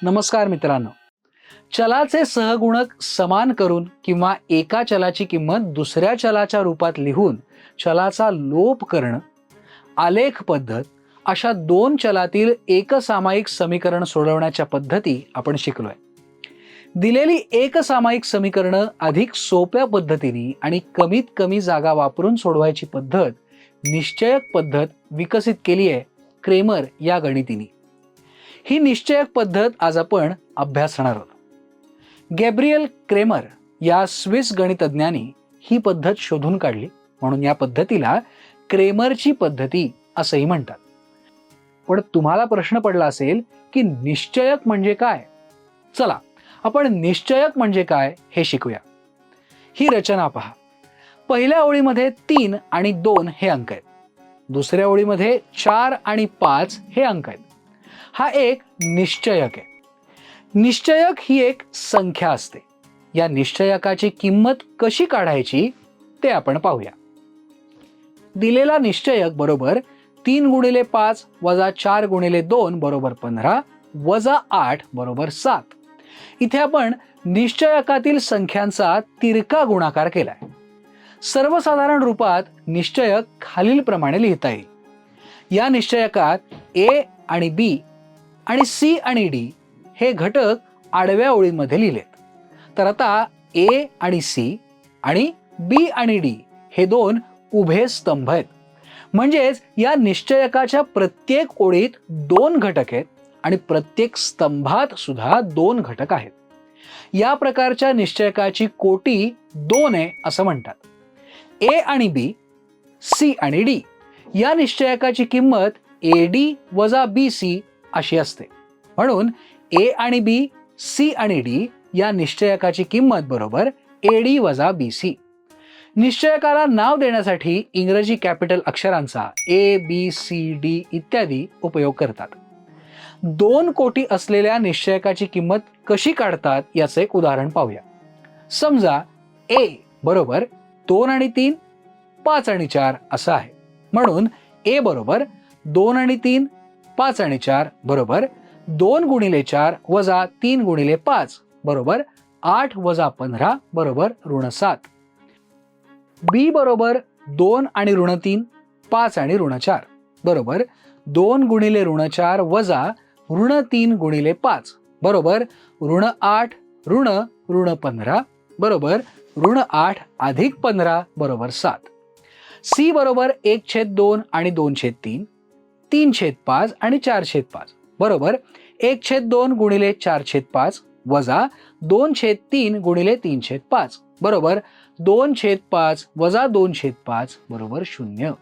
नमस्कार मित्रांनो. चलाचे सहगुणक समान करून किंवा एका चलाची किंमत दुसऱ्या चलाच्या रूपात लिहून चलाचा लोप करणं, आलेख पद्धत अशा दोन चलातील एकसामायिक समीकरण सोडवण्याच्या पद्धती आपण शिकलोय. दिलेली एकसामायिक समीकरणं अधिक सोप्या पद्धतीने आणि कमीत कमी जागा वापरून सोडवायची पद्धत निश्चयक पद्धत विकसित केली आहे क्रेमर या गणितीने. ही निश्चयक पद्धत आज आपण अभ्यासणार आहोत. गॅब्रियल क्रेमर या स्विस गणितज्ञानी ही पद्धत शोधून काढली, म्हणून या पद्धतीला क्रेमरची पद्धती असंही म्हणतात. पण तुम्हाला प्रश्न पडला असेल की निश्चयक म्हणजे काय? चला आपण निश्चयक म्हणजे काय हे शिकूया. ही रचना पहा. पहिल्या ओळीमध्ये 3 आणि 2 हे अंक आहेत. दुसऱ्या ओळीमध्ये 4 आणि 5 हे अंक आहेत. हा एक निश्चयक आहे. निश्चयक ही एक संख्या असते. या निश्चयकाची किंमत कशी काढायची ते आपण पाहूया. दिलेला निश्चयक बरोबर 3 गुणिले 5 वजा 4 गुणिले 2 बरोबर 15 वजा 8 बरोबर 7. इथे आपण निश्चयकातील संख्यांचा तिरका गुणाकार केलाय. सर्वसाधारण रूपात निश्चयक खालीलप्रमाणे लिहिता येईल. या निश्चयकात ए आणि बी आणि सी आणि डी हे घटक आडव्या ओळींमध्ये लिहिलेत. तर आता ए आणि सी आणि बी आणि डी हे दोन उभे स्तंभ आहेत. म्हणजेच या निश्चयकाच्या प्रत्येक ओळीत 2 घटक आहेत आणि प्रत्येक स्तंभात सुद्धा 2 घटक आहेत. या प्रकारच्या निश्चयकाची कोटी 2 आहे असं म्हणतात. ए आणि बी, सी आणि डी या निश्चयकाची किंमत एडी वजा बी सी अशी असते. म्हणून ए आणि बी, सी आणि डी या निश्चयकाची किंमत बरोबर एडी वजा बी सी. निश्चयकाला नाव देण्यासाठी इंग्रजी कॅपिटल अक्षरांचा ए बी सी डी इत्यादी उपयोग करतात. 2 कोटी असलेल्या निश्चयकाची किंमत कशी काढतात याचं एक उदाहरण पाहूया. समजा ए बरोबर 2 आणि 3, 5 आणि 4 असं आहे. म्हणून ए बरोबर 2 आणि 3, 5 आणि 4 बरोबर 2 गुणिले 4 वजा 3 गुणिले 5 बरोबर 8 वजा 15 बरोबर ऋण 7. बी बरोबर 2 आणि ऋण 3, 5 आणि ऋण 4 बरोबर 2 गुणिले ऋण 4 वजा ऋण 3 गुणिले 5 बरोबर ऋण 8 ऋण 15 बरोबर ऋण 8 अधिक 15 बरोबर 7. सी बरोबर 1/2 आणि 2/3, 3/5 आणि 4/5 बरोबर 1/2 गुणिले 4/5 वजा 2/3 गुणिले 3/5 बरोबर 2/5 वजा 2/5 बरोबर 0.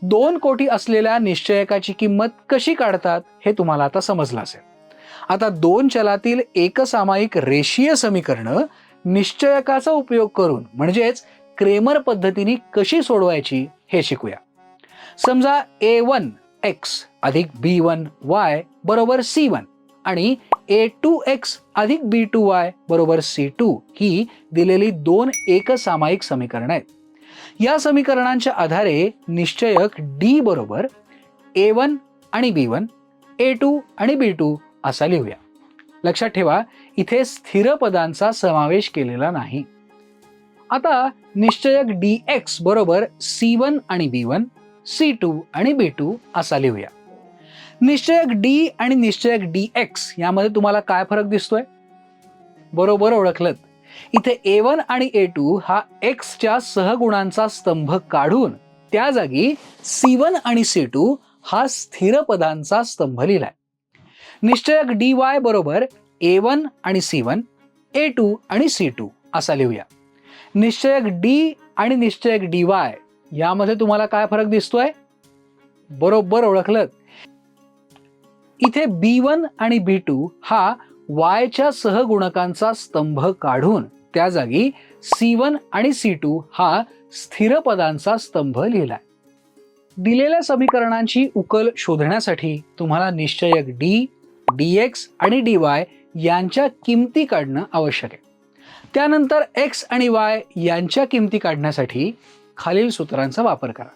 2 कोटी असलेल्या निश्चयकाची किंमत कशी काढतात हे तुम्हाला आता समजलं असेल. आता 2 चलातील एकसामायिक रेषीय समीकरणं निश्चयकाचा उपयोग करून म्हणजेच क्रेमर पद्धतीने कशी सोडवायची हे शिकूया. समजा a1 x अधिक b1 y बरोबर c1 आणि a2 x अधिक b2 y बरोबर c2 ही दिलेली 2 एकसामायिक समीकरणं आहेत. या समीकरणांच्या आधारे निश्चयक d बरोबर a1 आणि b1, a2 आणि b2 असा लिहूया. लक्षात ठेवा इथे स्थिर पदांचा समावेश केलेला नाही. आता निश्चयक dx बरोबर c1 आणि b1, c2 आणि b2 असा लिहूया. निश्चयक d आणि निश्चयक dx यामध्ये तुम्हाला काय फरक दिसतोय? बरोबर ओळखलत. इथे a1 आणि a2 हा x च्या सहगुणांचा स्तंभ काढून त्या जागी c1 आणि c2 हा स्थिर पदांचा स्तंभ लिहिलाय. निश्चयक dy बरोबर a1 आणि c1, a2 आणि c2 असा लिहूया. निश्चयक d आणि निश्चयक dy यामध्ये तुम्हाला काय फरक दिसतोय? बरोबर ओळखलत. इथे b1 आणि b2 हा y च्या सहगुणकांचा स्तंभ काढून त्या जागी c1 आणि c2 हा स्थिर पदांचा स्तंभ लिहिलाय. दिलेल्या समीकरणांची उकल शोधण्यासाठी तुम्हाला निश्चयक d, dx आणि dy यांच्या किमती काढणं आवश्यक आहे. त्यानंतर x आणि y यांच्या किमती काढण्यासाठी खालील सूत्रांचा वापर करा.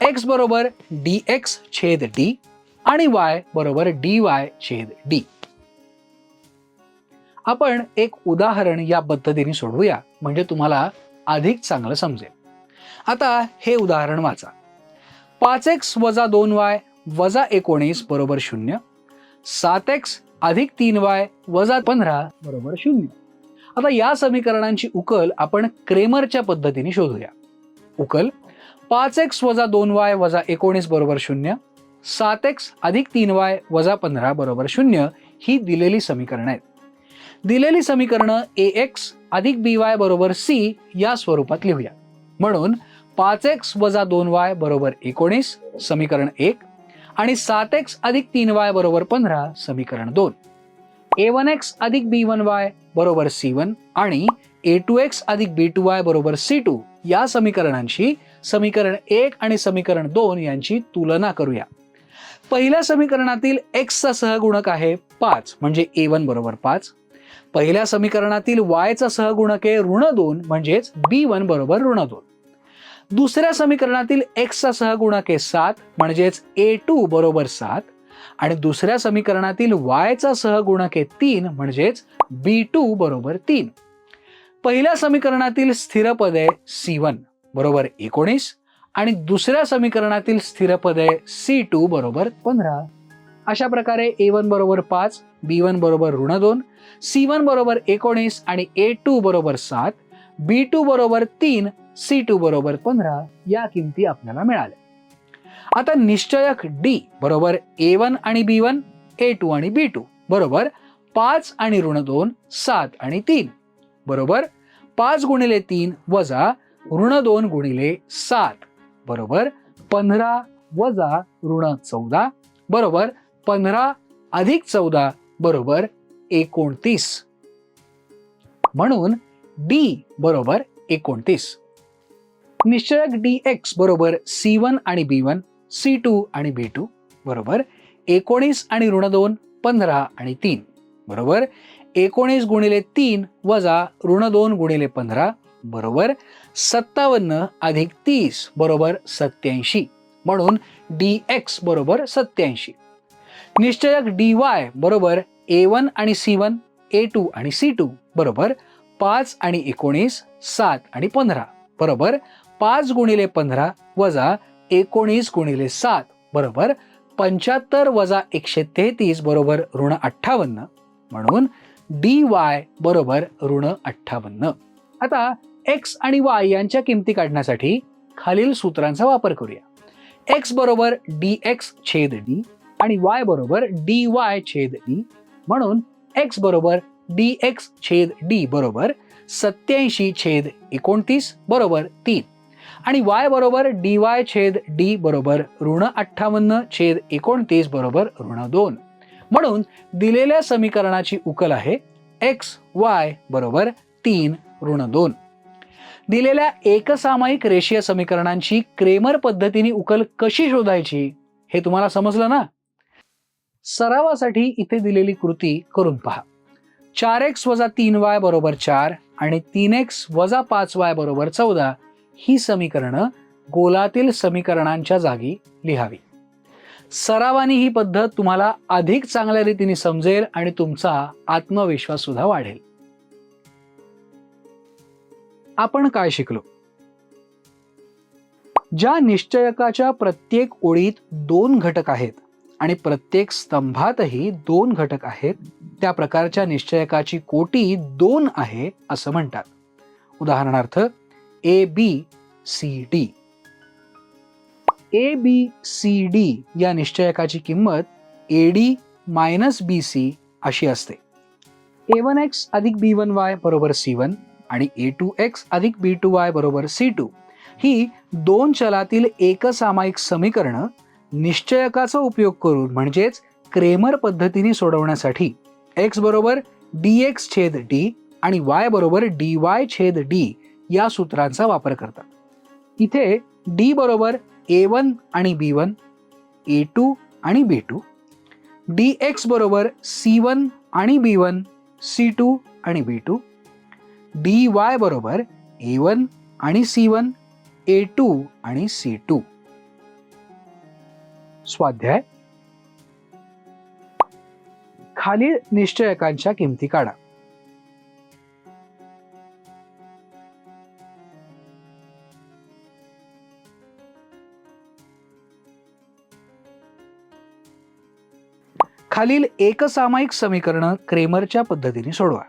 x बरोबर dx छेद d आणि y बरोबर dy छेद d. आपण एक उदाहरण या पद्धतीने सोडवूया, म्हणजे तुम्हाला अधिक चांगलं समजेल. आता हे उदाहरण वाचा. 5x वजा 2y वजा 19 बरोबर 0. 7x अधिक 3y वजा 15 बरोबर 0. आता या समीकरणांची उकल आपण क्रेमरच्या पद्धतीने शोधूया. उकल: 5x वजा 2y वजा 19 बरोबर 0, 7x अधिक 3y वजा 15 बरोबर 0 ही दिलेली समीकरणं आहेत. दिलेली समीकरणं ax अधिक by बरोबर c या स्वरूपात लिहूया. म्हणून 5x वजा 2y बरोबर 19 समीकरण 1 आणि 7x अधिक 3y बरोबर 15 समीकरण 2. a1x अधिक b1y बरोबर c1 आणि a2x अधिक b2y बरोबर c2 या समीकरणांची समीकरण 1 आणि समीकरण 2 यांची तुलना करूया. पहिल्या समीकरणातील x चा सहगुणक आहे 5 म्हणजे a1 बरोबर 5. पहिल्या समीकरणातील y चा सहगुणक आहे ऋण 2 म्हणजेच b1 बरोबर ऋण 2. दुसऱ्या समीकरणातील x चा सहगुणक आहे 7 म्हणजेच a2 बरोबर 7 आणि दुसऱ्या समीकरणातील y चा सहगुणक आहे 3 म्हणजेच b2 बरोबर 3. पहिल्या समीकरणातील स्थिर पद आहे c1 बरोबर 19 आणि दुसऱ्या समीकरणातील स्थिर पद आहे c2 बरोबर 15. अशा प्रकारे a1 बरोबर 5, b1 बरोबर ऋण 2, c1 बरोबर 19 आणि a2 बरोबर 7, b2 बरोबर 3, c2 बरोबर 15 या किमती आपल्याला मिळाल्या. आता निश्चयक d बरोबर a1 आणि b1, a2 आणि b2 बरोबर 5 आणि ऋण 2, 7 आणि 3 बरोबर 5 गुणिले 3 वजा ऋण 2 गुणिले 7 बरोबर 15 वजा ऋण 14 बरोबर 15 अधिक 14 बरोबर 29. म्हणून d बरोबर 29. निश्चयक dx बरोबर c1 आणि b1, c2 आणि b2 बरोबर 19 आणि ऋण 2, 15 आणि 3 बरोबर 19 गुणिले 3 वजा ऋण 2 गुणिले 15 बरोबर 57 अधिक 30 बरोबर 87. म्हणून dx बरोबर 87. निश्चयक dy बरोबर a1 आणि c1, a2 आणि c2 बरोबर 5 आणि 19, 7 आणि 15 बरोबर 5 गुणिले 15 वजा 19 गुणिले 7 बरोबर 75 वजा 133 बरोबर ऋण 58. म्हणून dy बरोबर ऋण 58. आता x आणि y यांच्या किमती काढण्यासाठी खालील सूत्रांचा वापर करूया. x बरोबर dx छेद d आणि y बरोबर dy छेद d. म्हणून x बरोबर dx छेद d बरोबर 87 छेद 29 बरोबर 3 आणि y बरोबर dy छेद d बरोबर ऋण 58 छेद 29 बरोबर ऋण 2. म्हणून दिलेल्या समीकरणाची उकल आहे x y बरोबर 3 ऋण 2. दिलेल्या एकसामायिक रेषीय समीकरणांची क्रेमर पद्धतीने उकल कशी शोधायची हे तुम्हाला समजलं ना? सरावासाठी इथे दिलेली कृती करून पहा. 4x वजा 3y बरोबर 4 आणि 3x वजा 5y बरोबर 14 ही समीकरणं गोलातील समीकरणांच्या जागी लिहावी. सरावाने ही पद्धत तुम्हाला अधिक चांगल्या रीतीने समजेल आणि तुमचा आत्मविश्वास सुद्धा वाढेल. आपण काय शिकलो? ज्या निश्चयकाच्या प्रत्येक ओळीत 2 घटक आहेत आणि प्रत्येक स्तंभातही 2 घटक आहेत, त्या प्रकारच्या निश्चयकाची कोटी 2 आहे असं म्हणतात. उदाहरणार्थ ABCD. ABCD या निश्चयकाची किंमत AD - BC अशी असते. A1x अधिक B1y बरोबर C1 आणि A2x अधिक B2y बरोबर C2 ही 2 चलातील एकसामायिक समीकरणं निश्चयकाचा उपयोग करून म्हणजेच क्रेमर पद्धतीने सोडवण्यासाठी x बरोबर dx छेद d आणि y बरोबर dy छेद d या सूत्रांचा वापर करतात. इथे d बरोबर a1 आणि b1, a2 आणि b2, dx बरोबर c1 आणि b1, c2 आणि b2, dy बरोबर a1 आणि c1, a2 आणि c2. स्वाध्याय: खालील निश्चयकांच्या किमती काढा. खालील एकसामायिक समीकरणं क्रेमरच्या पद्धतीने सोडवा.